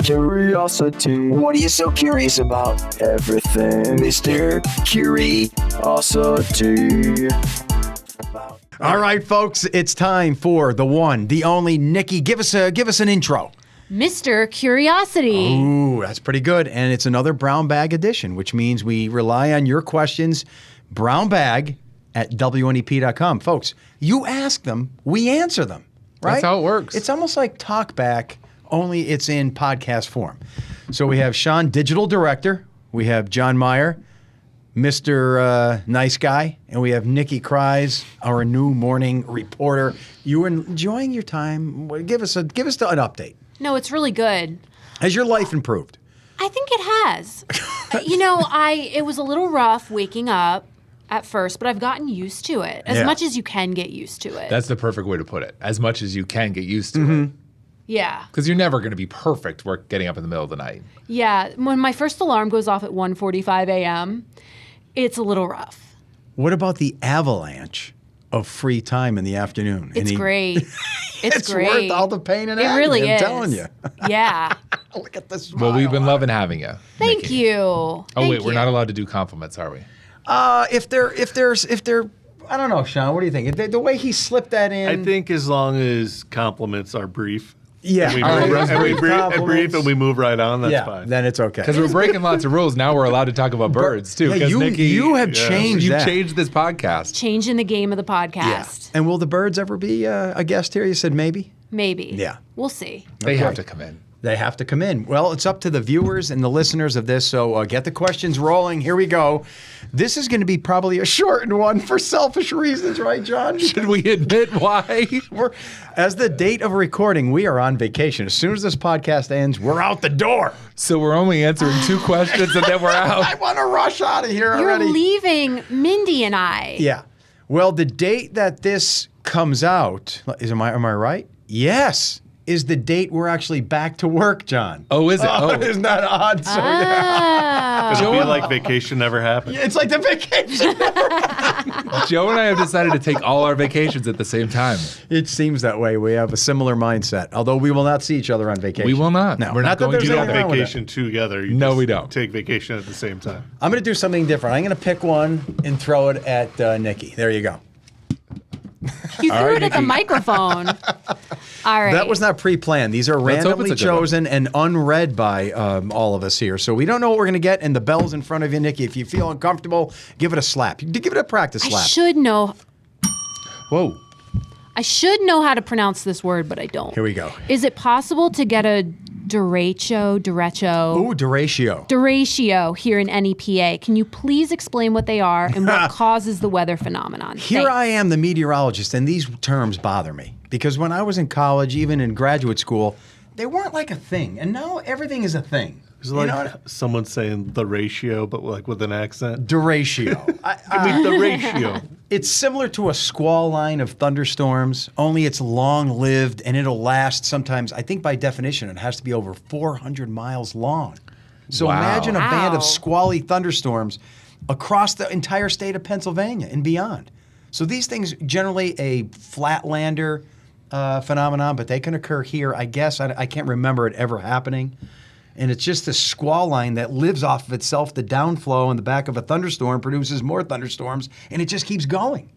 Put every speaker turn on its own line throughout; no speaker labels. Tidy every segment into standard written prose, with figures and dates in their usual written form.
Curiosity. What are you so curious about? Everything, Mr. Curiosity.
All right, folks, it's time for the one, the only Nikki. Give us an intro.
Mr. Curiosity.
Ooh, that's pretty good. And it's another brown bag edition, which means we rely on your questions. Brown bag at WNEP.com. Folks, you ask them, we answer them, right?
That's how it works.
It's almost like Talkback, only it's in podcast form. So we have Shawn, digital director. We have John Meyer, Mr. Nice Guy. And we have Nikki Kreis, our new morning reporter. You enjoying your time? Give us an update.
No, it's really good.
Has your life improved?
I think it has. It was a little rough waking up at first, but I've gotten used to it. As much as you can get used to it.
That's the perfect way to put it. As much as you can get used to it.
Yeah.
Because you're never going to be perfect getting up in the middle of the night.
Yeah. When my first alarm goes off at 1:45 a.m., it's a little rough.
What about the avalanche of free time in the afternoon?
It's great.
It's
great.
worth all the pain and agony,
really
I'm telling you.
Yeah.
Look at the smile.
Well, we've been loving having you.
Thank
Nikki.
you.
Oh,
Thank
wait, we're
you.
not allowed to do compliments, are we?
If they're, I don't know, Shawn, what do you think? The way he slipped that in.
I think as long as compliments are brief.
Yeah.
Brief and we move right on, that's fine.
Then it's okay.
Because we're breaking lots of rules. Now we're allowed to talk about birds, too.
Yeah,
Nikki,
you have changed
You've
that.
changed this podcast.
Changing the game of the podcast.
And will the birds ever be a guest here? You said maybe?
Maybe.
Yeah.
We'll see.
They have to come in.
They have to come in. Well, it's up to the viewers and the listeners of this, so get the questions rolling. Here we go. This is going to be probably a shortened one for selfish reasons, right, John?
Should we admit why?
As the date of recording, we are on vacation. As soon as this podcast ends, we're out the door.
So we're only answering 2 questions and then we're out.
I want to rush out of here
You're
already.
leaving Mindy and I.
Yeah. Well, the date that this comes out, am I right? Yes. Is the date we're actually back to work, John.
Oh, is it? Oh.
Isn't that odd? So,
It'll be like vacation never happened.
It's like the vacation.
Joe and I have decided to take all our vacations at the same time.
It seems that way. We have a similar mindset, although we will not see each other on vacation.
We will not.
No,
We're not going
that
You
there's
don't
anything wrong with
vacation together. You
No,
just
we don't.
take vacation at the same time.
I'm going to do something different. I'm going to pick one and throw it at Nikki. There you go.
You threw it at the microphone. All right.
That was not pre-planned. These are
Let's hope
randomly
it's a good one.
chosen and unread by all of us here. So we don't know what we're going to get. And the bell's in front of you, Nikki. If you feel uncomfortable, give it a slap. Give it a practice slap.
I should know.
Whoa.
I should know how to pronounce this word, but I don't.
Here we go.
Is it possible to get a derecho
Ooh,
derecho here in NEPA? Can you please explain what they are and what causes the weather phenomenon?
Here
Thanks.
I am, the meteorologist, and these terms bother me. Because when I was in college, even in graduate school, they weren't like a thing. And now everything is a thing.
It's like someone saying the ratio, but like with an accent.
Derecho.
Give me the ratio.
It's similar to a squall line of thunderstorms, only it's long-lived and it'll last sometimes, I think by definition, it has to be over 400 miles long. So
Wow.
imagine a band
Wow.
of squally thunderstorms across the entire state of Pennsylvania and beyond. So these things, generally a flatlander phenomenon, but they can occur here. I guess, I can't remember it ever happening. And it's just this squall line that lives off of itself. The downflow in the back of a thunderstorm produces more thunderstorms, and it just keeps going.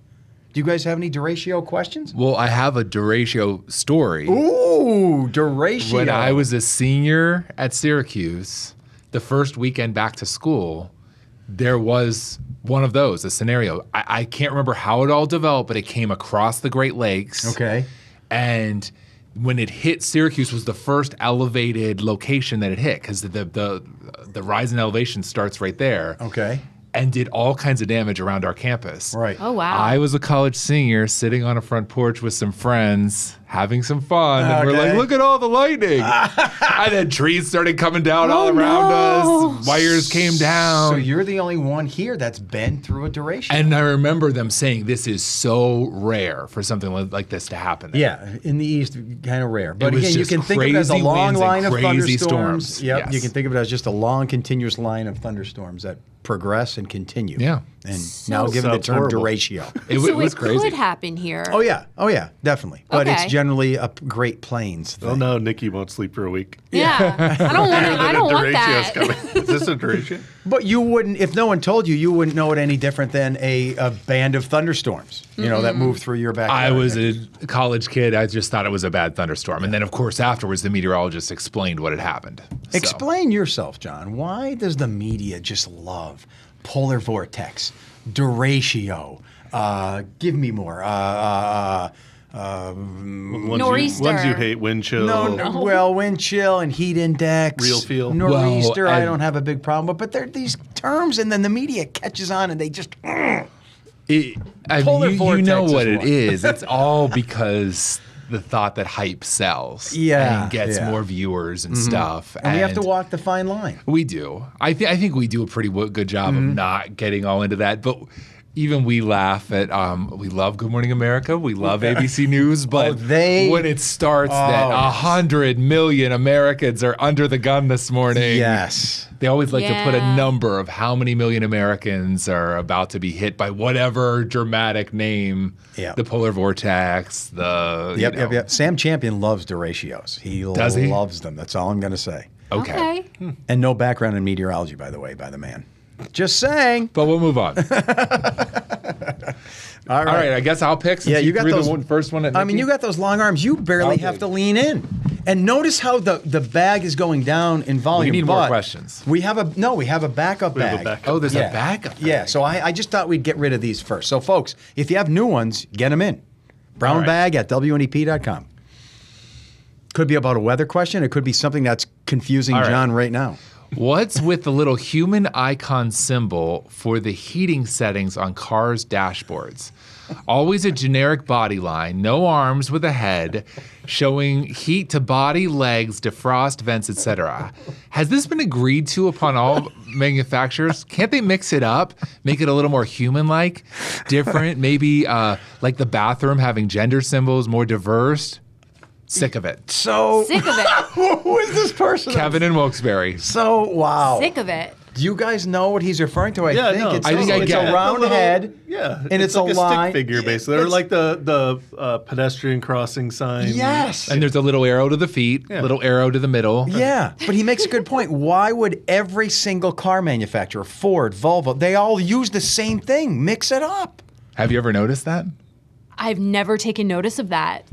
Do you guys have any derecho questions?
Well, I have a derecho story.
Ooh, derecho.
When I was a senior at Syracuse, the first weekend back to school, there was one of those, a scenario. I can't remember how it all developed, but it came across the Great Lakes.
Okay.
And when it hit Syracuse was the first elevated location that it hit because the rise in elevation starts right there.
Okay.
And did all kinds of damage around our campus.
Right.
Oh, wow.
I was a college senior sitting on a front porch with some friends having some fun. And we're
Okay.
like, look at all the lightning. And then trees started coming down all around us. Wires came down.
So you're the only one here that's been through a derecho.
And I remember them saying this is so rare for something like this to happen.
Yeah, in the East, kind of rare. But
was
again, you
just
can think of it as a
crazy
long
winds and
line of
crazy
thunderstorms.
storms.
Yep,
Yes.
you can think of it as just a long, continuous line of thunderstorms that progress and continue.
Yeah.
and now given the
Sounds
term
horrible.
derecho.
It
So
was
it
crazy.
could happen here.
Oh yeah, definitely. But
Okay.
it's generally a Great Plains thing.
Oh no, Nikki won't sleep for a week.
Yeah. I don't want I don't want
Derecho's
that.
coming. Is this a derecho?
But you wouldn't, if no one told you, you wouldn't know it any different than a band of thunderstorms, that move through your backyard.
I was a college kid. I just thought it was a bad thunderstorm. And then, of course, afterwards, the meteorologist explained what had happened. So-
Explain yourself, John. Why does the media just love polar vortex, derecho? Give me more.
Nor'easter.
Ones you hate, wind chill.
Well, wind chill and heat index.
Real feel.
Nor'easter,
Well,
I
and-
don't have a big problem with. But they're these terms, and then the media catches on, and they just.
I
Polar
mean, you know
vortex
what
is
it
one.
is. It's all because the thought that hype sells.
Yeah,
And gets
yeah.
more viewers and stuff.
And we have to walk the fine line.
We do. I think we do a pretty good job
Mm-hmm.
of not getting all into that. But even we laugh at, we love Good Morning America. We love ABC News. But when it starts that 100 million Americans are under the gun this morning.
Yes.
They always like to put a
Yeah.
number of how many million Americans are about to be hit by whatever dramatic name.
Yeah.
The polar vortex, the.
Yep. Sam Champion loves derechos. He
Does he?
loves them. That's all I'm going to say.
Okay.
And no background in meteorology, by the way, by the man. Just saying.
But we'll move on.
All
All right, I guess I'll pick since
Yeah, you got
threw
those.
the first one at
I mean,
Nikki.
you got those long arms. You barely
How
have
big?
to lean in. And notice how the bag is going down in volume.
need more
but
questions.
We have a backup
We have
bag.
a backup.
Oh, there's
Yeah.
a backup.
Yeah, so I just thought we'd get rid of these first. So, folks, if you have new ones, get them in. Brown
All right.
bag at WNEP.com. Could be about a weather question. It could be something that's confusing
All right.
John right now.
What's with the little human icon symbol for the heating settings on cars' dashboards? Always a generic body line, no arms with a head, showing heat to body, legs, defrost, vents, etc. Has this been agreed to upon all manufacturers? Can't they mix it up, make it a little more human-like, different? Maybe like the bathroom having gender symbols, more diverse? Sick of it.
So,
Sick of it.
who is this person?
Kevin in Wilkes-Barre.
So, wow.
Sick of it.
Do you guys know what he's referring to?
Yeah,
think
no.
it's
I think I
it's
get
a
it.
round
The little-
head.
Yeah,
and it's
like
a
a
line.
stick figure, basically, or
It's-
like the pedestrian crossing sign.
Yes.
And there's a little arrow to the feet,
Yeah.
little arrow to the middle.
Yeah, but he makes a good point. Why would every single car manufacturer, Ford, Volvo, they all use the same thing? Mix it up.
Have you ever noticed that?
I've never taken notice of that.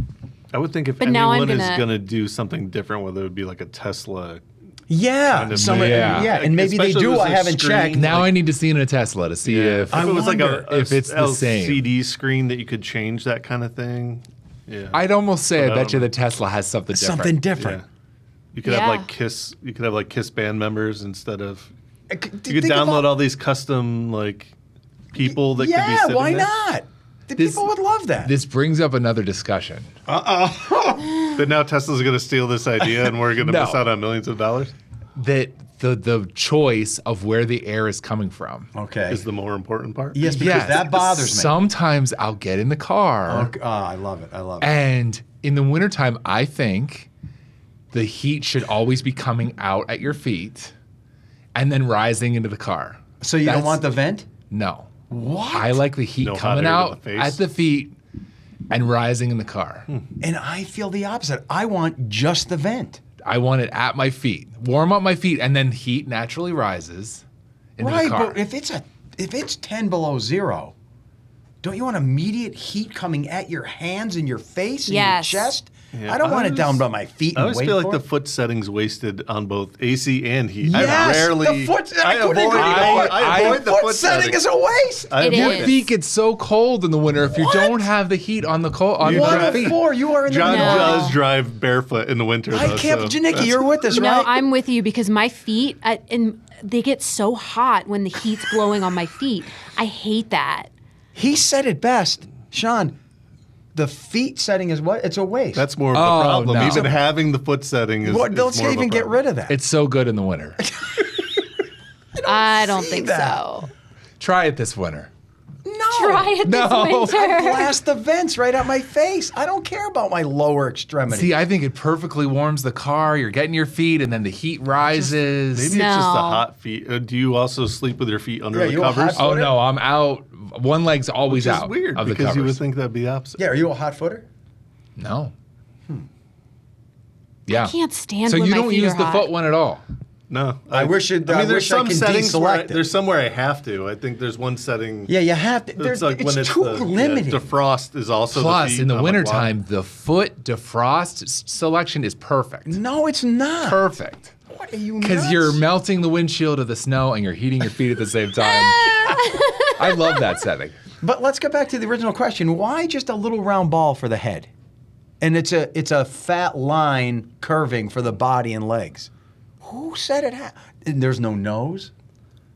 I would think if
But now I'm
anyone is
gonna-
going to do something different, whether it would be like a Tesla.
Yeah,
Kind of
yeah.
and maybe they
Especially
do.
if
I
there's a
haven't
screen.
checked.
Now I need to see in a Tesla to see if
it was like
wonder
if it's the same.
LCD screen that you could change that kind of thing. Yeah,
I'd almost say I
But I
bet
don't
you
know.
the Tesla has something different.
Something
yeah.
different.
You could
Yeah.
have like Kiss. You could have like Kiss band members instead of. You could
Think
download
about-
all these custom like people that could be
Yeah,
sitting
why
there.
not? The
This-
people would love that.
This brings up another discussion.
But now Tesla's going to steal this idea, and we're going to
No.
miss out on millions of dollars.
That the choice of where the air is coming from.
Okay.
Is the more important part.
Yes, because that bothers me.
Sometimes I'll get in the car,
Okay. I love it. I love it.
and in the wintertime, I think the heat should always be coming out at your feet and then rising into the car.
So you don't
That's-
want the vent?
No.
What?
I like the heat
No hot
coming
air to
out
the face.
at the feet and rising in the car.
And I feel the opposite. I want just the vent.
I want it at my feet. Warm up my feet, and then heat naturally rises into
Right,
the car.
but if it's 10 below zero, don't you want immediate heat coming at your hands and your face and
Yes.
your chest?
Yeah,
I don't want
I
it down
always-
by my feet
I
and
always
wait
feel like
for
the
it.
foot setting's wasted on both AC and heat.
Yes,
I rarely.
the foot. I couldn't
avoid,
agree more.
I avoid the foot
setting is a waste.
I
It
avoid
is.
Your feet get so cold in the winter if you
What?
don't have the heat on the cold on
You
One
your
drive-
of
feet.
four. You are in the
John
No.
does drive barefoot in the winter.
I
though,
can't.
so
Janicki,
that's-
you're with us,
No,
right?
I'm with you because my feet, and they get so hot when the heat's blowing on my feet. I hate that.
He said it best, Shawn. The feet setting is what? It's a waste.
That's more of the
Oh,
problem.
no.
Even having the foot setting is.
what?
is
Let's
more of a
even get
problem.
rid of that.
It's so good in the winter.
I don't
see
think
that.
so.
Try it this winter.
No,
Try it this
No.
winter.
I blast the vents right out my face. I don't care about my lower extremity.
See, I think it perfectly warms the car. You're getting your feet, and then the heat rises.
Maybe it's just
No.
the hot feet. Do you also sleep with your feet under
Yeah,
the
you a
covers?
hot-
Oh no, I'm out. One leg's always
Which is
out
weird
of the
because you would
covers.
think that'd be the opposite.
Yeah, are you a hot footer?
No. Yeah.
I can't stand
So
when
you
my
don't
feet
use
are
the
hot.
foot one at all.
No,
I wish it- I
there's
wish I
some
could
settings where
deselect it.
there's somewhere I have to. I think there's one setting.
Yeah, you have to.
It's like when it's
too
the,
limited.
defrost is also
Plus,
the feet.
in the
I'm like, wow.
wintertime, the foot defrost selection is perfect.
No, it's not.
Perfect.
What are you?
Because
nuts?
you're melting the windshield of the snow and you're heating your feet at the same time. I love that setting.
But let's get back to the original question. Why just a little round ball for the head? And it's a fat line curving for the body and legs. Who said it? And there's no nose.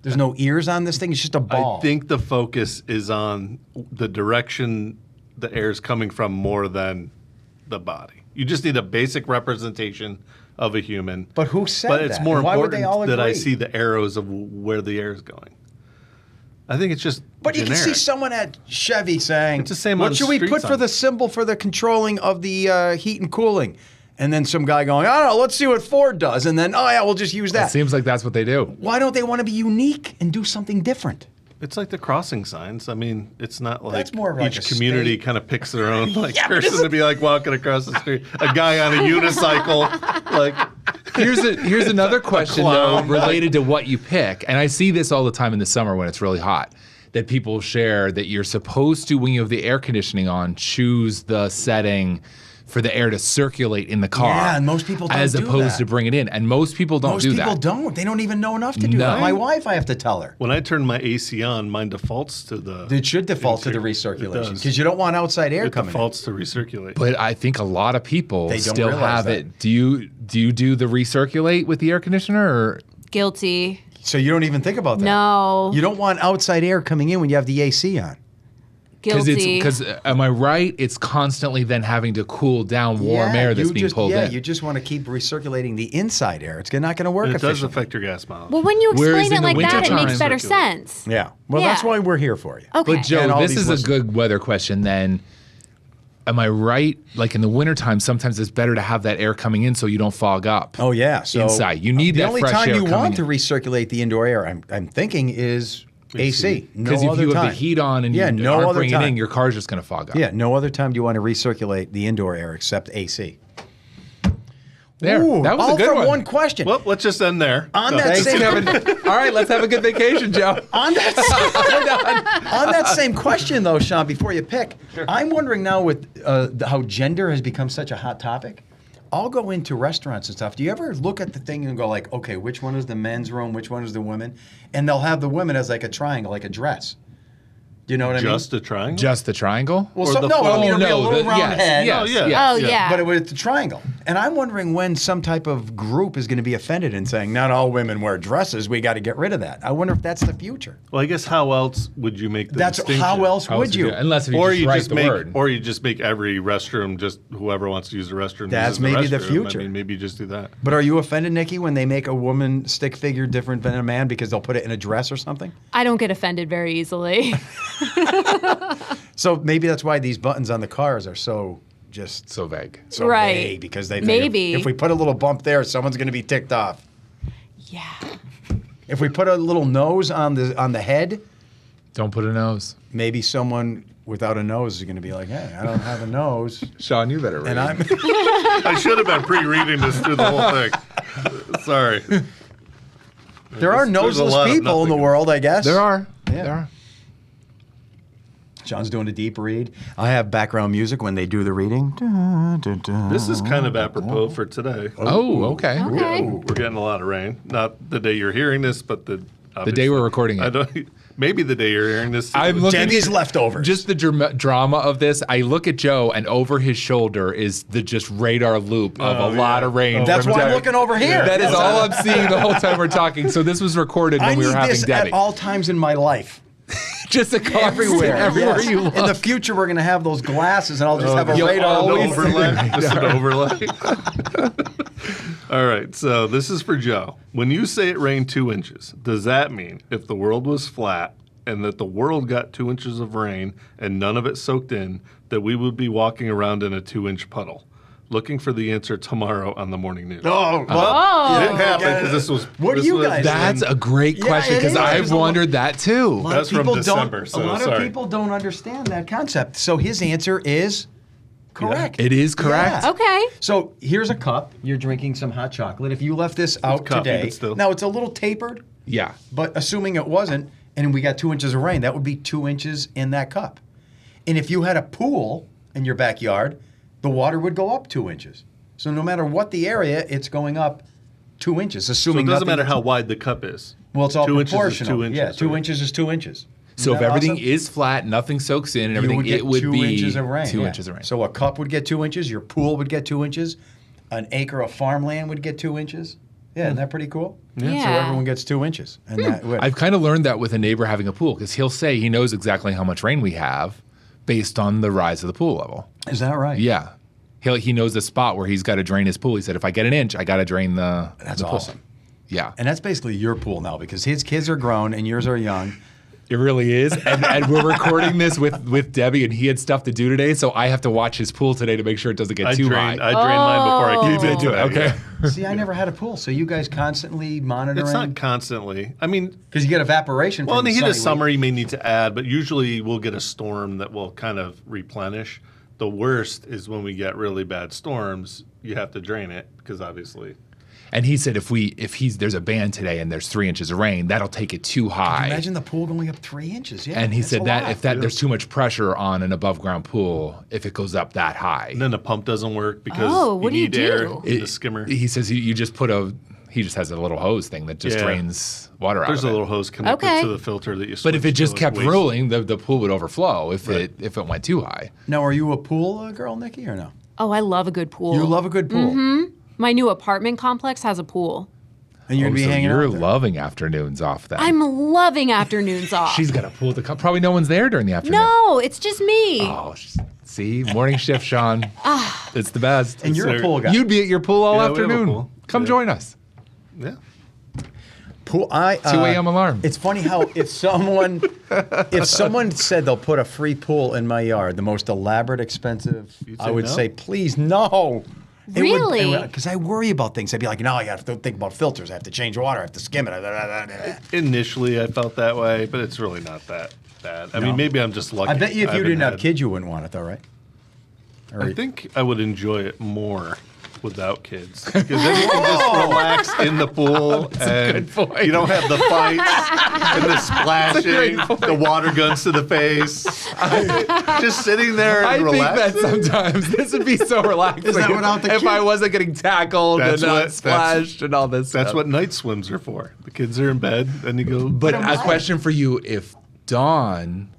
There's no ears on this thing. It's just a ball.
I think the focus is on the direction the air is coming from more than the body. You just need a basic representation of a human.
But who said
But it's
that?
more
And why would
important
they all
that I
agree?
see the arrows of where the air is going. I think it's just
But you
generic.
can see someone at Chevy saying,
It's the same
what
on
should we
street
put for
signs.
the symbol for the controlling of the heat and cooling? And then some guy going, I don't know, let's see what Ford does. And then, oh yeah, we'll just use
It
that.
seems like that's what they do.
Why don't they want to be unique and do something different?
It's like the crossing signs. I mean, it's not like
That's more of like
each
a
community
state.
kind of picks their own like
Yeah, but
person
isn't-
to be like walking across the street. A guy on a unicycle, like
Here's another question though,
clown.
related to what you pick, and I see this all the time in the summer when it's really hot. That people share that you're supposed to, when you have the air conditioning on, choose the setting for the air to circulate in the car.
Yeah, and most people don't
as
do
opposed
that.
to bring it in, and most people don't
Most
do
people
that.
don't. They don't even know enough to do
No.
that. My wife, I have to tell her.
when I turn my AC on, mine defaults to the.
It should default to the
It
recirculation
does.
because you don't want outside air
It
coming in.
defaults to recirculate.
But I think a lot of people
They don't
still
realize
have
that.
it. Do you do the recirculate with the air conditioner, or
Guilty.
So you don't even think about that.
No.
You don't want outside air coming in when you have the AC on.
Guilty.
because am I right? It's constantly then having to cool down warm air that's
you
being
just,
pulled
yeah,
in.
you just want to keep recirculating the inside air. It's not going to work
And it does
efficiently.
affect your gas mileage.
well, when you
Whereas
explain it
in the
like that, it
wintertime-
makes better
Circulate.
sense.
Yeah. Well, that's
Yeah.
why we're here for you.
Okay.
But
And
Joe,
all
this
these
is a
listeners.
good weather question then. Am I right? Like in the wintertime, sometimes it's better to have that air coming in so you don't fog up.
Oh yeah. So
Inside. You need
the
that
only
fresh
time
air
you
coming
want to
in.
recirculate the indoor air, I'm thinking, is AC. No
Because if
other
you have
time.
the heat on and you
no
aren't
other
bringing it
time.
in, your car's just going to fog up.
Yeah, no other time do you want to recirculate the indoor air except AC.
There.
Ooh,
That was
all
a good
from
one.
one question.
Well, let's just end there.
On
No.
that
Thanks,
same
Kevin. All right, let's have a good vacation, Joe.
On that same question, though, Shawn, before you pick, I'm wondering now with how gender has become such a hot topic. I'll go into restaurants and stuff. Do you ever look at the thing and go like, okay, which one is the men's room, which one is the women? And they'll have the women as like a triangle, like a dress. Do you know what I mean?
Just a triangle?
Just the triangle?
Well,
or
so,
the
no, I mean,
full-
it'll be a little round
yes,
head.
yes,
Oh, yeah.
yes.
Oh, yeah.
But it's a triangle. And I'm wondering when some type of group is going to be offended and saying, not all women wear dresses. We got to get rid of that. I wonder if that's the future.
Well, I guess how else would you make the
That's
distinction?
how else
How
would
else
you?
Unless if you
Or
just
you
write
just
the
make,
word.
or you just make every restroom just whoever wants to use the restroom.
That's
uses the
maybe the
restroom.
future.
I mean, maybe you just do that.
But are you offended, Nikki, when they make a woman stick figure different than a man because they'll put it in a dress or something?
I don't get offended very easily.
So maybe that's why these buttons on the cars are so just
So vague.
so
Right.
vague, because they think
Maybe.
if we put a little bump there, someone's going to be ticked off.
Yeah.
If we put a little nose on the head,
Don't put a nose.
maybe someone without a nose is going to be like, hey, I don't have a nose.
Sean, you better read.
And I'm
I should have been pre-reading this through the whole thing. Sorry.
there are
There's a
noseless
lot of
people in the
nothing.
world, I guess.
There are.
Yeah.
There are.
Sean's doing a deep read. I have background music when they do the reading. Dun, dun, dun.
This is kind of apropos for today.
Oh, okay.
Okay.
We're getting a lot of rain. Not the day you're hearing this, but the
day we're recording it.
I don't. Maybe the day you're hearing this.
I'm looking
Debbie's leftovers.
Just the drama of this. I look at Joe, and over his shoulder is the just radar loop of a lot of rain.
That's
from
why I'm
Debbie.
looking over here.
That is all I'm seeing the whole time we're talking. So this was recorded when
I
we were
need
having
this
Debbie.
at all times in my life.
Just a constant
Everywhere.
everywhere
Yes.
you look.
In the future, we're going to have those glasses, and I'll just have a
you'll
radar.
always-
loop.
overlay. Just an overlay. All right. So this is for Joe. When you say it rained 2 inches, does that mean if the world was flat, it would rain 2 inches? Or does that mean if the world was flat, it would rain 2 inches?
That's why I'm looking over here. Yes. In the future, we're going to have those glasses, and I'll just have a radar. loop.
All right. So this is for Joe. When you say it rained 2 inches, does that mean if the world was flat, and that the world got 2 inches of rain and none of it soaked in, that we would be walking around in a 2-inch puddle. Looking for the answer tomorrow on the morning news.
Oh, well,
It didn't happen because this was.
What do
this
you
was
guys-
That's a great
Yeah,
question
it
because
is.
I've wondered that too.
A lot
That's
of people
from December,
don't. A lot of people don't understand that concept. So his answer is correct.
It is correct.
Yeah.
Okay.
So here's a cup. You're drinking some hot chocolate. If you left this out
coffee,
today,
but still.
now it's a little tapered,
Yeah.
but assuming it wasn't, and we got 2 inches of rain, that would be 2 inches in that cup. And if you had a pool in your backyard, the water would go up 2 inches. So no matter what the area, it's going up 2 inches,
So
assuming
it doesn't
nothing-
matter how wide the cup is.
Well, it's all
2 inches is
proportional.
2 inches.
Yeah, 2
right?
inches is 2 inches.
So if
Isn't that
everything
awesome?
is flat, nothing soaks in, and
You
everything,
would get
it would
2
be
inches of rain.
2
yeah.
inches of rain.
So a cup would get 2 inches. Your pool would get 2 inches. An acre of farmland would get 2 inches. Yeah, isn't that pretty cool? So
Yeah.
everyone gets 2 inches. And that would.
I've kind of learned that with a neighbor having a pool because he'll say he knows exactly how much rain we have based on the rise of the pool level.
Is that right?
Yeah. He knows the spot where he's got to drain his pool. He said, if I get an inch, I got to drain the
That's
the pool.
awesome.
Yeah.
And that's basically your pool now because his kids are grown and yours are young.
It really is. And we're recording this with Debbie, and he had stuff to do today, so I have to watch his pool today to make sure it doesn't get too high.
I drained mine before I came
did do it,
today.
okay.
See, I never had a pool, so you guys constantly monitoring.
It's not constantly. I mean,
because you get evaporation.
well, in
from
the heat of
sunny
summer, you may need to add, but usually we'll get a storm that will kind of replenish. The worst is when we get really bad storms, you have to drain it because obviously.
And he said if there's a band today and there's 3 inches of rain, that'll take it too high.
Imagine the pool going up 3 inches. Yeah,
And he
that's
said
a
that
lot.
if there's too much pressure on an above ground pool, if it goes up that high,
And then the pump doesn't work because
what do you
need air
do?
in the skimmer.
He says you just he just has a little hose thing that just
Yeah.
drains water out
There's
of
a
it.
little hose connected
Okay.
to the filter that you switch
But if it just
to,
kept
waste.
rolling, the pool would overflow if it went too high.
Now, are you a pool girl, Nikki, or no?
Oh, I love a good pool.
You love a good pool.
My new apartment complex has a pool.
And you're going to be
so
hanging
you're
out there.
loving afternoons off then.
I'm loving afternoons off.
She's got a pool to come. Probably no one's there during the afternoon.
No, it's just me.
Oh, see, morning shift, Shawn. It's the best.
And you're a
Sir,
pool guy.
You'd be at your pool all
Yeah, we have a
afternoon.
pool.
Come
Yeah.
join us.
Yeah.
Pool.
2 a.m. alarm.
It's funny how if someone said they'll put a free pool in my yard, the most elaborate, expensive,
You'd
I
say
would
no?
say, please no.
Really?
Because I worry about things. I'd be like, no, I got to think about filters. I have to change water. I have to skim it.
Initially, I felt that way, but it's really not that bad. I mean, maybe I'm just lucky.
I bet you if you
haven't
didn't have
had-
kids, you wouldn't want it, though, right?
I think I would enjoy it more without kids because then you can just relax in the pool and
good point.
you don't have the fights and the splashing, the water guns to the face. Just sitting there
I
and
think that
relaxing.
sometimes this would be so relaxing
that without the
if I
kids?
wasn't getting tackled
That's
and
what-
not splashed and all this
That's
stuff.
what night swims are for. The kids are in bed, then you go.
But a question for you: if Dawn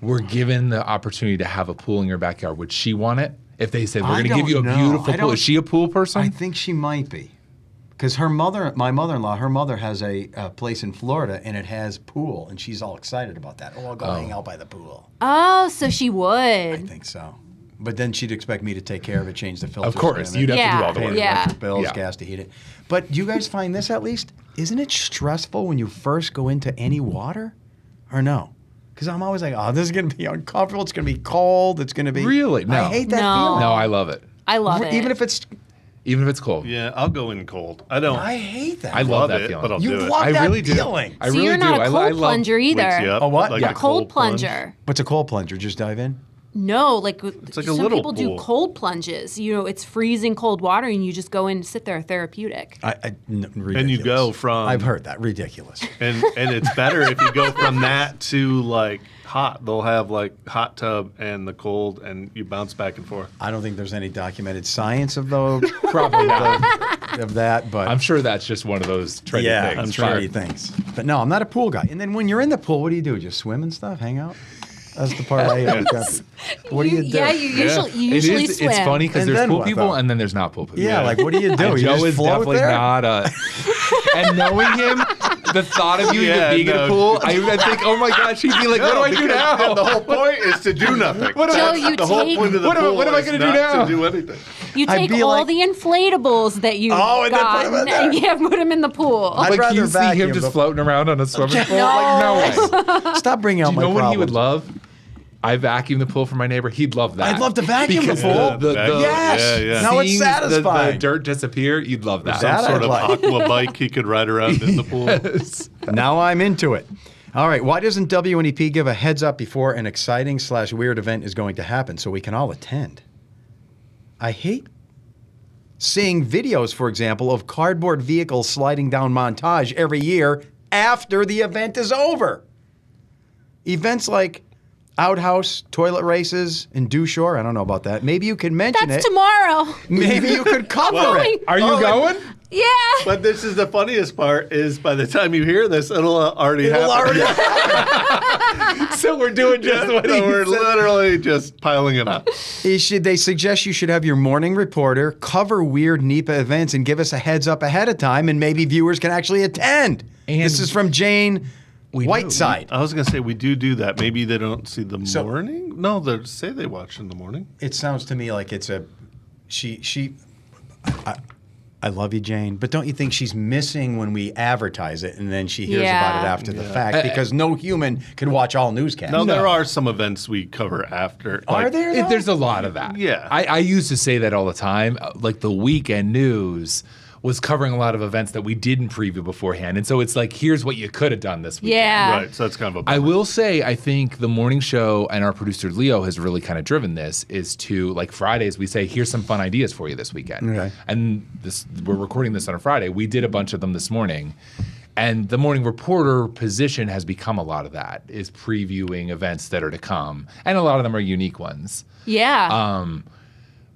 were given the opportunity to have a pool in your backyard, would she want it? If they said we're
I
going to give you a
don't know.
beautiful
I
pool,
don't-
is she a pool person?
I think she might be. Because my mother-in-law, her mother has a place in Florida, and it has pool, and she's all excited about that. Oh, I'll go hang out by the pool.
Oh, so she
I
would.
think so. But then she'd expect me to take care of it, change the filters.
Of course,
for them,
you'd have to do
Yeah.
all the
pay
work.
the
Yeah.
electric bills,
Yeah.
gas to heat it. But do you guys find this at least? Isn't it stressful when you first go into any water? Or no? Because I'm always like, oh, this is going to be uncomfortable. It's going to be cold. It's going to be...
Really? No.
I hate that
No.
feeling.
No, I love it.
I love it.
Even if it's...
Even if it's cold.
Yeah, I'll go in cold. I don't.
I hate that.
I love that
it,
feeling.
but I'll
You
do it.
love
I
that
really do.
feeling.
I
so
really
you're not
do.
a
I
cold
love
plunger
Wakes you
either.
up,
A what?
like
Yeah.
A cold
plunge.
plunger.
What's a cold plunger? Just dive in?
No, like
like a
some
little
people do
pool.
cold plunges. You know, it's freezing cold water, and you just go in and sit there, therapeutic.
Ridiculous.
And you go from-
I've heard that. Ridiculous.
And it's better if you go from that to like hot. They'll have like hot tub and the cold, and you bounce back and forth.
I don't think there's any documented science of those.
Probably not.
Of that, but
I'm sure that's just one of those trendy
yeah,
things.
trendy things. But no, I'm not a pool guy. And then when you're in the pool, what do you do? Just swim and stuff? Hang out? That's the part I hate. What do you do?
Yeah, you usually swim.
It's funny because
And
there's
then
pool
what,
people
though?
and then there's not pool people.
Yeah, like what do you do?
And
You
Joe
just
is
float
definitely
there?
not a. And knowing him, the thought of you
Yeah,
even being in
no.
a pool, I think, oh my gosh, she'd be like, what do I do now?
The whole point is to do nothing.
Joe, you
the whole
take-
point of the
What am-
pool
what am I
is
gonna do
not
now?
to do anything.
You
I'd
take
be
all
like-
the inflatables that you've
Oh, and then put 'em in
gotten
there.
and put them in the pool.
I'd
Like
rather
you see
vacuum,
him just
but-
floating around on a swimming pool?
No.
Like, no way.
Stop bringing out
Do you
my
know what
problems.
he would love? I vacuum the pool for my neighbor. He'd love that.
I'd love to vacuum the
Because
pool. Yes.
Yeah.
Now it's
seeing
satisfying.
The dirt disappear. You'd love that.
That
Some sort
I'd
of
like.
aqua bike he could ride around in the pool.
Now I'm into it. All right. Why doesn't WNEP give a heads up before an exciting/weird event is going to happen so we can all attend? I hate seeing videos, for example, of cardboard vehicles sliding down montage every year after the event is over. Events like outhouse, toilet races, and do shore. I don't know about that. Maybe you can mention
That's
it.
tomorrow.
Maybe you could cover it.
Are you going?
Yeah.
But this is the funniest part is by the time you hear this, it'll already
It'll
happen.
already
So we're doing just what he
So we're
said.
literally they piling it up.
They suggest you should have your morning reporter cover weird NEPA events and give us a heads up ahead of time, and maybe viewers can actually attend.
And
this is from Jane
we do.
Whiteside.
I was going to say we do that. Maybe they don't see the
So-
morning. No, they say they watch in the morning.
It sounds to me like it's a I love you, Jane, but don't you think she's missing when we advertise it and then she hears about it
Yeah.
after the fact? Because no human can watch all newscasts.
No, there are some events we cover after.
Are there? though?
There's a lot of that.
Yeah.
I used to say that all the time. Like the weekend news was covering a lot of events that we didn't preview beforehand. And so it's like, here's what you could have done this weekend.
Yeah.
Right, so that's kind of a
I
bummer.
will say, I think the morning show and our producer Leo has really kind of driven this is to, like Fridays, we say, here's some fun ideas for you this weekend.
Okay.
And we're recording this on a Friday. We did a bunch of them this morning. And the morning reporter position has become a lot of that, is previewing events that are to come. And a lot of them are unique ones.
Yeah.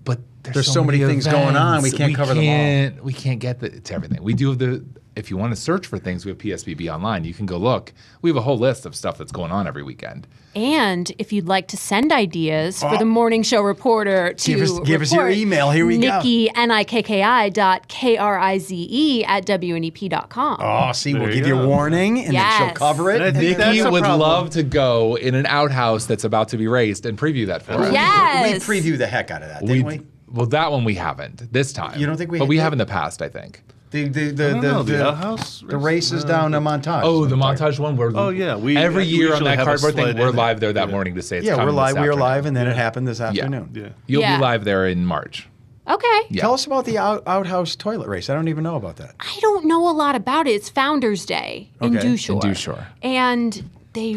But
There's so many things going on, we can't cover them all.
We can't get to everything. We do have if you want to search for things, we have PSBB online. You can go look. We have a whole list of stuff that's going on every weekend.
And if you'd like to send ideas for the morning show reporter to
Give us your
report,
email. Here we go.
Nikki, nikki.krize at WNEP.com.
Oh, see, we'll
There
give
you
you a
go.
warning, and then she'll
Yes.
cover it.
And I think
and then-
Nikki
that's a
would
problem.
love to go in an outhouse that's about to be raised and preview that for us.
Yes.
We previewed the heck out of that, didn't we?
Well, that one we haven't this time.
You don't think we
But we
did?
have in the past, I think.
The
outhouse
races down a montage.
Oh, the montage one. Where
Oh, yeah,
every
we
year on
usually
that
have a
cardboard thing,
sled
we're
in it.
live there that
Yeah.
morning to say it's
Yeah,
coming
we're live.
this
We were
afternoon.
live, and then it happened this afternoon.
Yeah.
You'll
Yeah.
be live there in March.
Okay.
Yeah.
Tell us about the outhouse toilet race. I don't even know about that.
I don't know a lot about it. It's Founders Day in
Okay.
Dewshore.
In Dewshore.
And they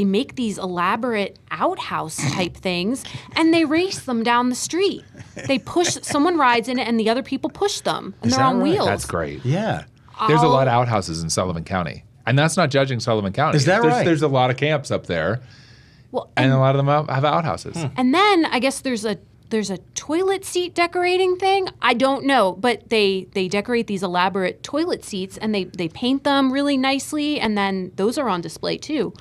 make these elaborate outhouse type things, and they race them down the street. They push. Someone rides in it, and the other people push them, and
Is
they're
that
on
right?
wheels.
That's great.
Yeah.
There's a lot of outhouses in Sullivan County. And that's not judging Sullivan County.
Is that right?
There's a lot of camps up there,
Well,
and a lot of them have outhouses.
and then I guess there's a toilet seat decorating thing. I don't know, but they decorate these elaborate toilet seats, and they paint them really nicely, and then those are on display too.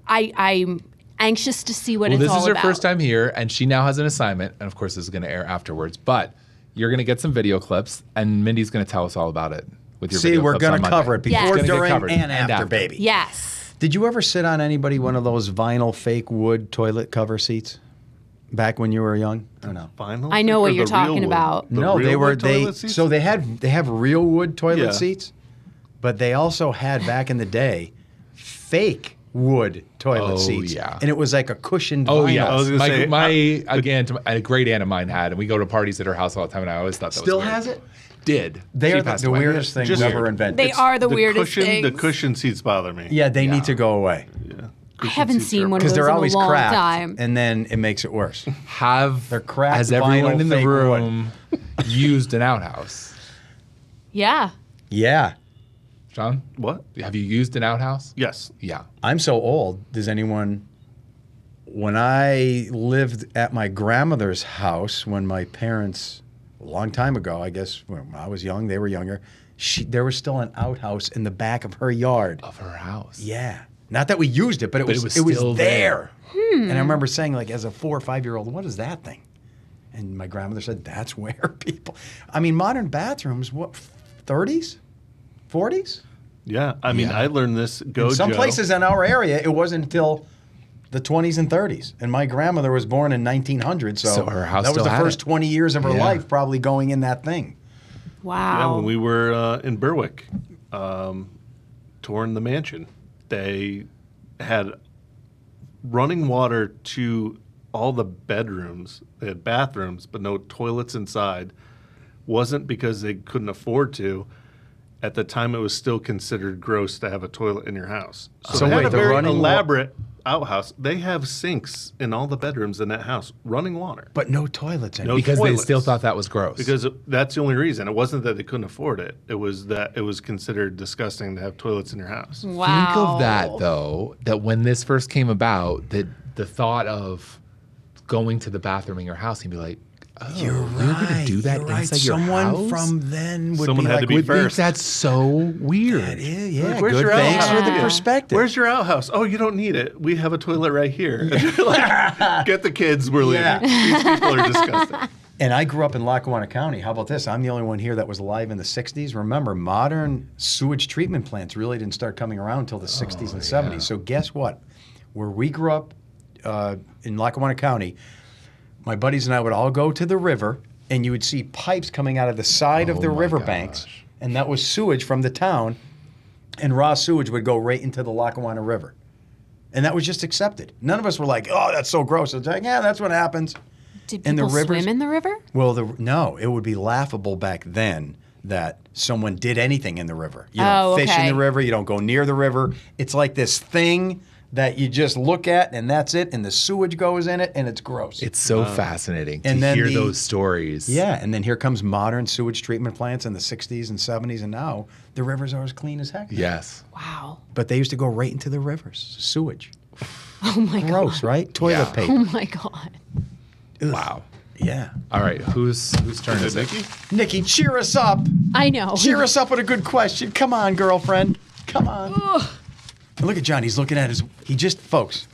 I'm anxious to see what
Well,
it's
this
all
is her
about.
first time here, and she now has an assignment, and of course, this is going to air afterwards. But you're going to get some video clips, and Mindy's going to tell us all about it with your
See,
video
we're
clips
going
on
to
Monday.
cover it
Yes.
before,
It's
gonna get
during,
covered.
and
And
after,
after.
baby.
Yes.
Did you ever sit on anybody one of those vinyl fake wood toilet cover seats back when you were young? Or no?
Vinyl?
I know
Or
what
the
you're
real
talking
wood?
about.
The
No,
real
they were
wood toilet seats?
so they have real wood toilet
Yeah.
seats, but they also had back in the day fake wood toilet
Oh,
seats.
yeah.
And it was like a cushioned
Oh
vinyl.
yeah,
I was gonna say,
a great aunt of mine had, and we go to parties at her house all the time, and I always thought that
Still
was weird.
has it?
Did
They
She
are
passed
the
away.
weirdest thing
Just-
ever invented.
They are the weirdest
cushion,
things.
The cushion seats bother me.
Yeah, they
Yeah.
need to go away
I haven't
seats
seen
are-
one of
because
those
they're
in
always
a long
cracked,
time.
and then it makes it worse.
They're
cracked
Has everyone
vinyl
in the
fake
room used an outhouse?
Yeah.
Yeah,
Shawn,
What?
have you used an outhouse?
Yes.
Yeah.
I'm so old. Does anyone? When I lived at my grandmother's house, when my parents, a long time ago, I guess when I was young, they were younger. There was still an outhouse in the back of her yard.
Of her house.
Yeah, not that we used it, but it was
still
there. And I remember saying, like, as a 4 or 5 year old, what is that thing? And my grandmother said, that's where people. I mean, modern bathrooms, what, 30s, 40s?
Yeah, I mean,
Yeah.
I learned this gojo.
In some places in our area, it wasn't until the 20s and 30s. And my grandmother was born in 1900, so
her house
that was
still
the
had
first
it.
20 years of her
Yeah.
life probably going in that thing.
Wow.
Yeah, when we were in Berwick, touring the mansion, they had running water to all the bedrooms. They had bathrooms, but no toilets inside. Wasn't because they couldn't afford to. At the time, it was still considered gross to have a toilet in your house. So
So
they
wait,
had a
the
very
running
elaborate outhouse. They have sinks in all the bedrooms in that house, running water.
But no toilets in
No
it.
Because
toilets.
they still thought that was gross.
Because that's the only reason. It wasn't that they couldn't afford it. It was that it was considered disgusting to have toilets in your house.
Wow.
Think of that, though, that when this first came about, that the thought of going to the bathroom in your house and be like, oh,
You're
you're going to do that
you're right.
inside your
Someone
house?
from then would
Someone
be
had
like,
to be
would think
first.
that's so weird.
yeah,
Where's
good.
your
Thanks
outhouse?
for the
Yeah.
perspective.
Where's your outhouse? Oh, you don't need it. We have a toilet right here. Like, get the kids. We're leaving.
Yeah.
These people are disgusting.
And I grew up in Lackawanna County. How about this? I'm the only one here that was alive in the 60s. Remember, modern sewage treatment plants really didn't start coming around until the 60s and 70s. So guess what? Where we grew up in Lackawanna County, my buddies and I would all go to the river, and you would see pipes coming out of the side of the
my
riverbanks,
gosh.
and that was sewage from the town, and raw sewage would go right into the Lackawanna River. And that was just accepted. None of us were like, oh, that's so gross. It's like, yeah, that's what happens.
Did
And the
people
rivers-
swim in the river?
Well, no, it would be laughable back then that someone did anything in the river. You don't
Oh,
fish in
okay.
the river. You don't go near the river. It's like this thing that you just look at, and that's it. And the sewage goes in it, and it's gross.
It's so fascinating
And
to
then
hear
the-
those stories.
Yeah, and then here comes modern sewage treatment plants in the 60s and 70s, and now the rivers are as clean as heck.
Yes.
Wow.
But they used to go right into the rivers. Sewage.
Oh my
Gross, right? Toilet
Yeah.
paper.
Oh my God.
Ugh.
Wow.
Yeah.
All right. Whose turn is it?
Nikki?
Nikki, cheer us up.
I know.
Cheer us up with a good question. Come on, girlfriend. Come on. And look at John. He's looking at his. He just, folks,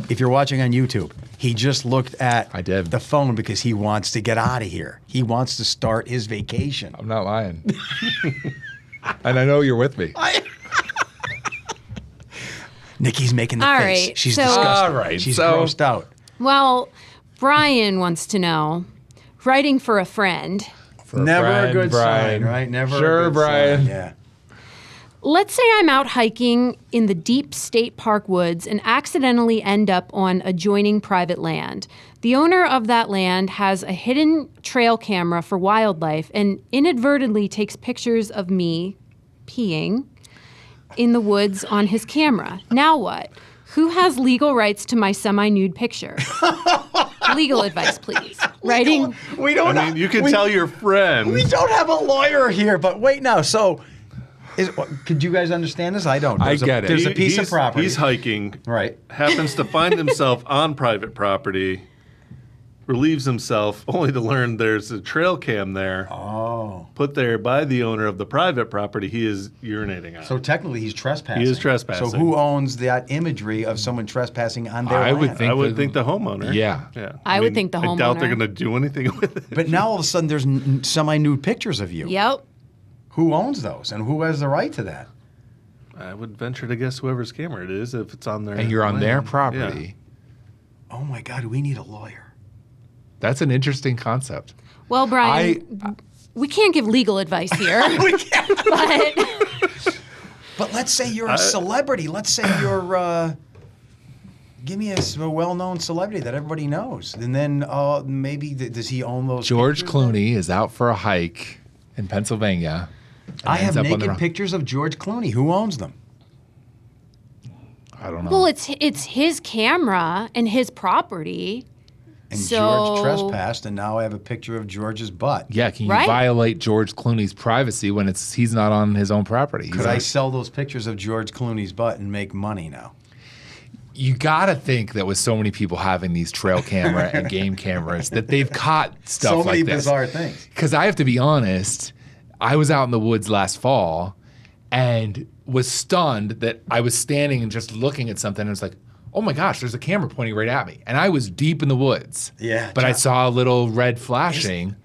if you're watching on YouTube, he just looked at
I did.
the phone because he wants to get out of here. He wants to start his vacation.
I'm not lying. And I know you're with me.
Nikki's making the
All
face.
right,
She's
so-
disgusted.
All right,
She's
so-
grossed out.
Well, Brian wants to know, writing for a friend.
For a
Never a
friend,
good
Brian.
sign, right? Never
Sure,
a good
Brian.
sign. Yeah.
Let's say I'm out hiking in the deep state park woods and accidentally end up on adjoining private land. The owner of that land has a hidden trail camera for wildlife and inadvertently takes pictures of me peeing in the woods on his camera. Now what? Who has legal rights to my semi-nude picture? Legal advice, please. Writing.
We don't.
I mean, you can tell your friend.
We don't have a lawyer here, but wait now. So, could you guys understand this? I don't.
I get it.
There's a piece of
He's-
property.
He's hiking.
Right.
Happens to find himself on private property. Relieves himself only to learn there's a trail cam there.
Oh.
Put there by the owner of the private property he is urinating on.
So technically, he's trespassing.
He is trespassing.
So who owns that imagery of someone trespassing on their
I
land?
would think
I would
the-
think the homeowner.
Yeah.
Yeah.
I would think the
I doubt they're
homeowner.
going to do anything with it.
But now all of a sudden, there's semi-nude pictures of you.
Yep.
Who owns those, and who has the right to that?
I would venture to guess whoever's camera it is if it's on their
And you're on their
land.
property.
Oh my God, we need a lawyer.
That's an interesting concept.
Well, Brian, we can't give legal advice here.
We can't.
but
But let's say you're a celebrity. Let's say you're. Give me a well-known celebrity that everybody knows, and then maybe does he own those?
George
pictures
Clooney is out for a hike in Pennsylvania. and
I have
ends up on the
naked
wrong-
pictures of George Clooney. Who owns them?
I don't know.
well, it's his camera and his property.
And
So-
George trespassed, and now I have a picture of George's butt.
yeah, can you
Right?
violate George Clooney's privacy when he's not on his own property?
Could I sell those pictures of George Clooney's butt and make money now?
You gotta think that with so many people having these trail camera and game cameras, that they've caught stuff
So
like
many
this.
bizarre things.
Because I have to be honest, I was out in the woods last fall and was stunned that I was standing and just looking at something and it's like, oh my gosh, there's a camera pointing right at me. And I was deep in the woods.
Yeah,
But I
John.
saw a little red flashing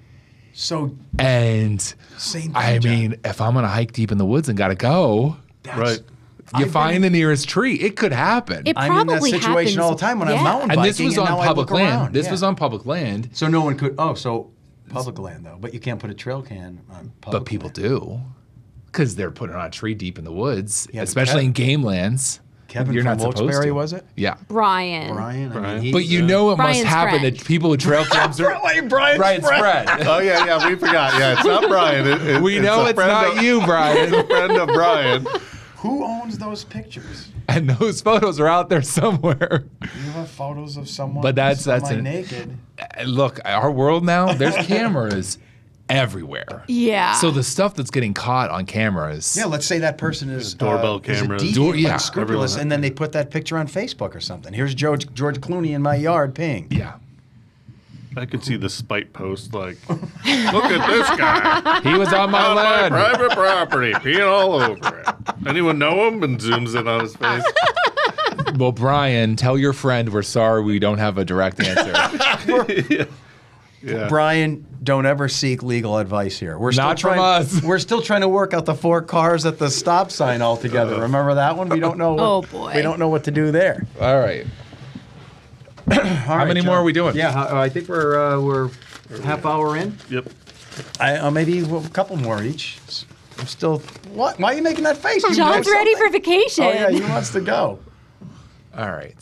So
and
same thing.
I
John.
mean, if I'm gonna hike deep in the woods and gotta go,
Right.
You find the nearest tree. It could happen.
It
I'm in that
probably
situation
happens.
all the time when I'm
Yeah.
mountain
and
biking.
this was on
now I
public
look
land.
around.
This
Yeah.
was on public land,
So no one could. Oh, so public land though, but you can't put a trail can on public.
but people
land.
do because they're putting it on a tree deep in the woods,
Yeah, but
especially in game lands.
Kevin
You're
from
not supposed
Wilkes-barre,
to.
was it?
Yeah.
Brian.
Brian. I
Brian.
mean,
But you know it
Brian's
must happen
friend.
that people with trail cams are
Brian's
friend.
Oh yeah, we forgot. Yeah, it's not Brian.
We know
a
it's
friend
not
of-
you, Brian.
It's a friend of Brian.
Who owns those pictures?
And those photos are out there somewhere.
You have photos of someone.
But that's an-
naked.
Look, our world now, there's cameras everywhere.
Yeah.
So the stuff that's getting caught on cameras.
Yeah, let's say that person is
Doorbell
is a
cameras.
deviant,
Yeah.
unscrupulous,
Everyone-
and then they put that picture on Facebook or something. Here's George Clooney in my yard peeing.
Yeah.
I could see the spite post like, look at this guy
He was on my
on my
land.
private property, peeing all over it. Anyone know him? And zooms in on his face.
Well, Brian, tell your friend we're sorry we don't have a direct answer.
Yeah.
Brian, don't ever seek legal advice here. We're
Not
still
from
trying,
us.
We're still trying to work out the 4 cars at the stop sign altogether. Remember that one? We don't know. What,
Oh, boy.
We don't know what to do there.
All right.
How
many more are we doing?
Yeah, I think we're half hour in.
Yep.
Maybe a couple more each. I'm still. What? Why are you making that face? You know
John's ready for
something?
vacation.
Oh yeah, he wants to go.
All right.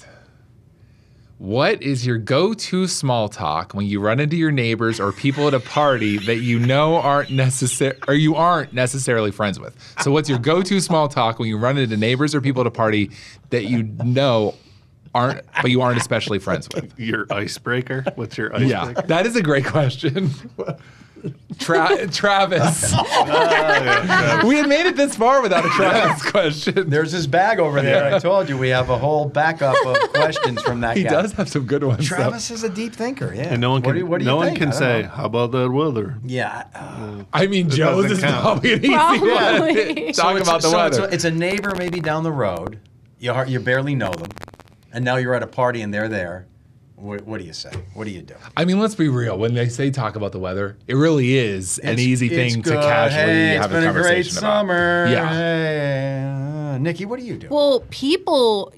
What is your go-to small talk when you run into your neighbors or people at a party that you know aren't necessarily friends with? So what's your go-to small talk when you run into neighbors or people at a party that you know but you aren't especially friends with?
Your icebreaker? What's your icebreaker?
Yeah, that is a great question. Travis. We had made it this far without a Travis question.
There's his bag over there. I told you we have a whole backup of questions from that
He
guy.
does have some good ones.
Travis is a deep thinker. Yeah.
And no one
What
can,
do you
no one
think?
can
I don't
say,
know.
how about that weather?
Yeah.
I mean, Joe's
doesn't
is
count.
probably an easy
Probably.
one. Talk about the weather.
It's a neighbor maybe down the road. You barely know them, and now you're at a party and they're there. What do you say? What do you do?
I mean, let's be real. When they say talk about the weather, it really is an easy thing to casually have a conversation
It's been a great
about.
summer.
Yeah.
Hey, Nikki, what do you do?
Well, people,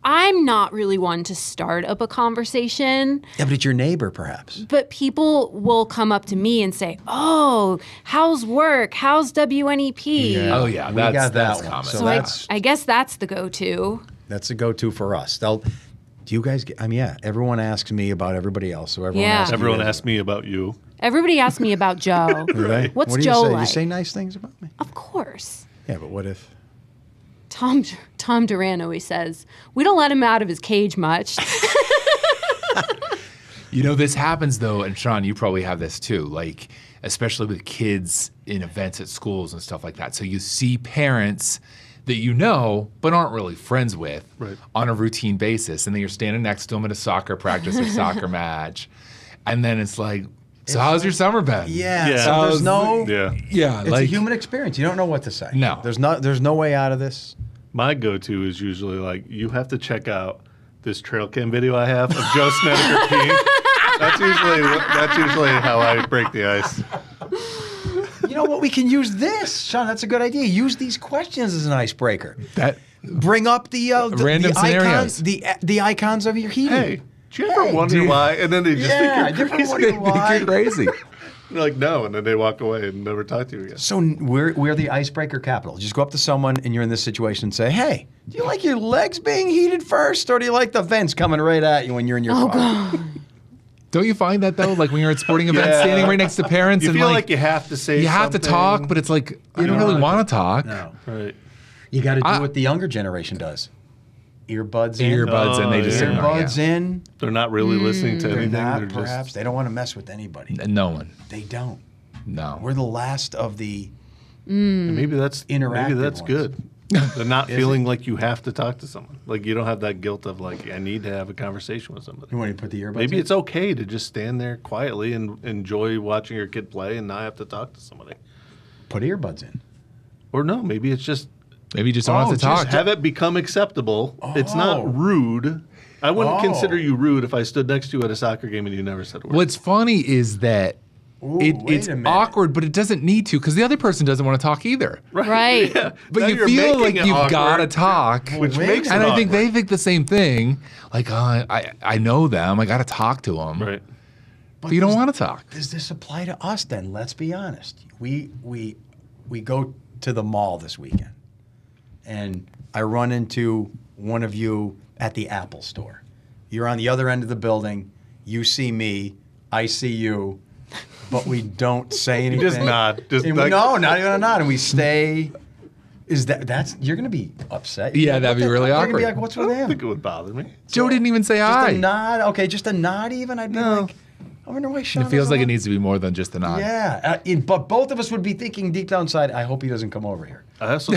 I'm not really one to start up a conversation,
Yeah, but it's your neighbor, perhaps.
but people will come up to me and say, "Oh, how's work? How's WNEP?"
Yeah.
Oh yeah,
We
that's
got that one.
common.
So
So
that's-
I guess that's the go-to.
That's a go-to for us. Do you guys get? I mean, yeah. Everyone asks me about everybody else, so everyone
Yeah.
asks.
Everyone
you.
asked me about you.
Everybody asked me about Joe.
Do they?
What's
what do you
Joe
say?
like?
You say nice things about me.
Of course.
Yeah, but what if?
Tom Duran always says, "We don't let him out of his cage much."
You know, this happens though, and Shawn, you probably have this too, like especially with kids in events at schools and stuff like that. So you see parents that you know but aren't really friends with
Right.
on a routine basis, and then you're standing next to them at a soccer practice or soccer match, and then it's like, so how's your summer been?
Yeah.
Yeah.
So there's no.
Yeah.
Yeah,
It's
like
a human experience. You don't know what to say.
No.
There's no way out of this.
My go-to is usually like, you have to check out this trail cam video I have of Joe Snedeker peeing. That's usually how I break the ice.
You know what? We can use this, Shawn. That's a good idea. Use these questions as an icebreaker.
that.
Bring up the
Random
the
scenarios.
icons, the icons of your heating.
Hey, do you ever wonder
dude.
why? And then they just
Yeah,
think you're
different
crazy.
wonder why.
You're crazy.
You're like, no, and then they walk away and never talk to you again.
So we're the icebreaker capital. Just go up to someone and you're in this situation and say, "Hey, do you like your legs being heated first, or do you like the vents coming right at you when you're in your car?"
Don't you find that though? Like when you're at sporting events,
Yeah.
standing right next to parents,
You
and
feel like you have to say
you have to
something.
talk, but it's like you don't really want to talk.
No,
Right.
you got to do
I-
what the younger generation does. Earbuds in.
Earbuds, and they just
yeah.
ignore you.
Earbuds in.
They're not really listening to
They're
anything.
not,
They're
perhaps.
just
They don't want to mess with anybody.
No one.
They don't.
No.
We're the last of the.
and maybe that's
Interactive ones.
good. They're not feeling like you have to talk to someone. Like you don't have that guilt of like, I need to have a conversation with somebody.
You want to put the earbuds
Maybe
in?
it's okay to just stand there quietly and enjoy watching your kid play and not have to talk to somebody.
Put earbuds in.
Or no, maybe it's just
Maybe you just don't have to talk.
have it become acceptable. It's
Oh.
not rude. I wouldn't
Oh.
consider you rude if I stood next to you at a soccer game and you never said a word.
What's funny is that
Ooh,
it's
wait a minute.
awkward, but it doesn't need to because the other person doesn't want to talk either.
Right.
Yeah.
But
Now
you
you're
feel like
making it
you've got to
awkward,
talk.
which
wait
makes
a
it
And I think
awkward.
they think the same thing. Like, I know them. I got to talk to them.
Right.
But you don't want to talk.
Does this apply to us then? Let's be honest. We go to the mall this weekend, and I run into one of you at the Apple store. You're on the other end of the building. You see me. I see you. But we don't say anything.
Just nod. Just
And
like,
no, not even a nod. And we stay. That's you're gonna be upset?
Yeah, that'd be really
You're
awkward.
gonna be like, what's
I
with
don't
him?
think it would bother me.
Joe didn't even say
Just
hi.
a nod. Okay, just a nod. Even I'd be like, I wonder why Shawn.
It feels
doesn't
like it
want-
needs to be more than just a nod.
Yeah, but both of us would be thinking deep down inside, I hope he doesn't come over here.
I also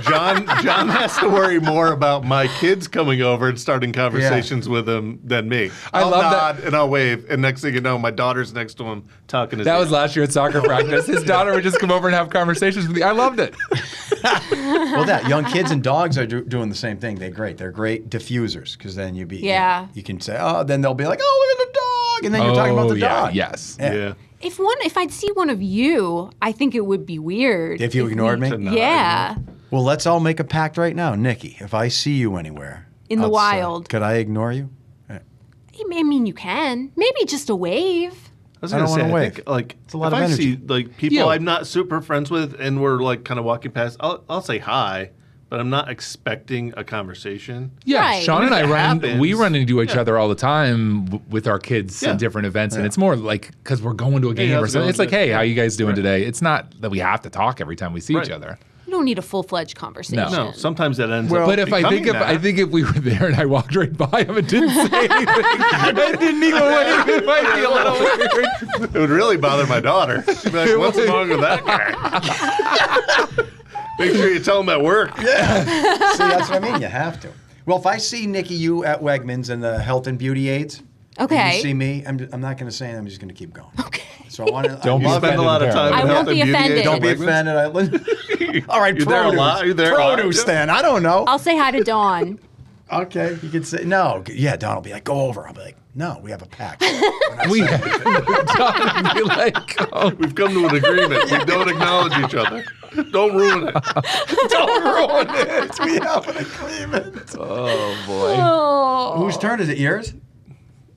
John has to worry more about my kids coming over and starting conversations with him than me. I'll
love
nod
that.
and I'll wave, and next thing you know, my daughter's next to him talking to
That was last year at soccer practice. His daughter would just come over and have conversations with me. I loved it.
Well, young kids and dogs are doing the same thing. They're great diffusers because then you can say, oh, then they'll be like, oh, look at the dog, and then you're talking about the dog.
Yes.
Yeah.
If I'd see one of you, I think it would be weird.
If you ignored me?
To nod,
Yeah.
Well, let's all make a pact right now, Nikki. If I see you anywhere
In the
outside,
wild.
could I ignore you?
I mean, you can. Maybe just a wave.
I was
I
gonna
don't
say,
wanna
I
wave.
think, like,
It's a lot
if
of
I
energy.
see like people
Yeah.
I'm not super friends with, and we're like kind of walking past, I'll say hi, but I'm not expecting a conversation.
Yeah,
Right.
Sean and I
If it happens,
we run into each
yeah.
other all the time with our kids
Yeah.
in different events, and it's more like because we're going to a game
how's
or
it
something.
going?
It's like, hey, how you guys doing
Right.
today? It's not that we have to talk every time we see
Right.
each other.
You don't need a full-fledged conversation.
No, sometimes that ends
Well,
up
But if
becoming that.
I think if we were there and I walked right by him and didn't say anything, I didn't even wave, it might be a little weird.
It would really bother my daughter. She'd be like, what's wrong with that guy? Make sure you tell him at work.
See, that's what I mean. You have to. Well, if I see Nikki, you at Wegmans and the health and beauty aids, and
Okay.
you see me, I'm not going to say anything. I'm just going to keep going.
Okay.
So I want to.
Don't
You
be
spend a lot of time.
I
in
won't
health and
be
beauty
offended.
aids
Don't be
at Wegmans?
offended. All right,
You're there a
produce.
lot? You're there a lot?
Produce then. I don't know.
I'll say hi to Dawn.
Okay, you can say no. Yeah, Don will be like, go over. I'll be like, no, we have a pact.
We John would be like, oh,
We've come to an agreement. We don't acknowledge each other. Don't ruin it.
Don't ruin it. We have an agreement.
oh boy,
Oh.
Whose turn is it? Yours?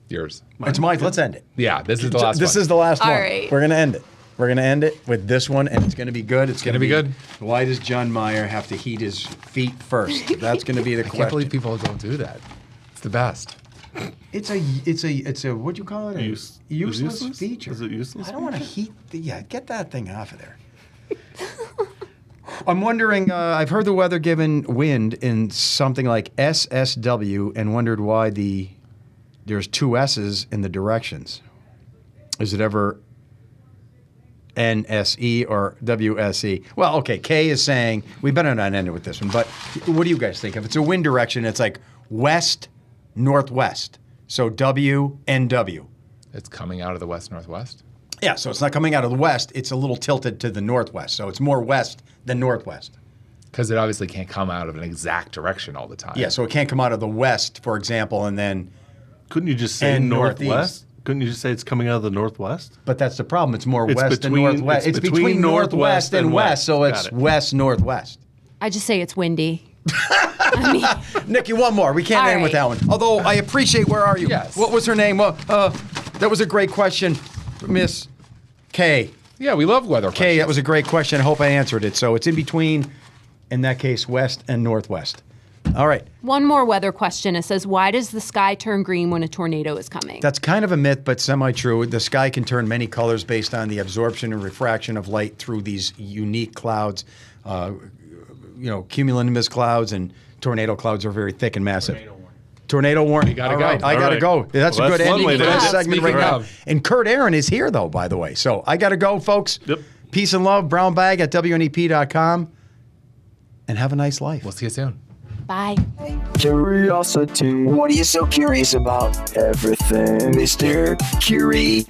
yours.
It's mine. Let's end it.
Yeah, this is the last
This
one.
is the last
All
one.
right.
We're gonna end it. We're gonna end it with this one, and it's gonna be good. It's gonna
be good.
Why does John Meyer have to heat his feet first? That's gonna be the
I can't
question.
believe people don't do that. It's the best.
It's a what do you call it? A
Is
useless
useless?
feature.
Is it useless
I don't want to heat. Get that thing off of there. I'm wondering. I've heard the weather given wind in something like SSW, and wondered why there's two S's in the directions. Is it ever NSE or WSE? Well, okay. K is saying we better not end it with this one. But what do you guys think? If it's a wind direction, it's like west northwest. So W and W.
It's coming out of the west northwest.
Yeah, so it's not coming out of the west. It's a little tilted to the northwest. So it's more west than northwest.
Because it obviously can't come out of an exact direction all the time.
Yeah, so it can't come out of the west, for example, and then.
Couldn't you just say
And
northwest?
northeast.
Couldn't you just say it's coming out of the northwest?
But that's the problem. It's more
It's
west than
between-
northwest.
it's
It's between
between
northwest and west, so
Got
it's
it.
west northwest.
I just say it's windy.
Nikki, one more. We can't
All
end with that
right.
one. Although I appreciate. Where are you?
Yes.
What was her name? That was a great question, Miss K.
Yeah, we love weather.
K,
questions.
that was a great question. I hope I answered it. So it's in between, in that case, west and northwest. All right.
One more weather question. It says, why does the sky turn green when a tornado is coming?
That's kind of a myth, but semi-true. The sky can turn many colors based on the absorption and refraction of light through these unique clouds. Cumulonimbus clouds and tornado clouds are very thick and massive. Tornado warning.
You gotta
All
go.
right, I
All
gotta
right.
go. That's
Well,
a good
that's one
ending
way
for
to
this
end it.
segment right
Speaking
now.
of.
And Kurt Aaron is here, though, by the way. So I gotta go, folks.
Yep.
Peace and love. Brown bag at WNEP.com. And have a nice life.
We'll see you soon.
Bye.
Curiosity. What are you so curious about? Everything, Mr. Curiosity.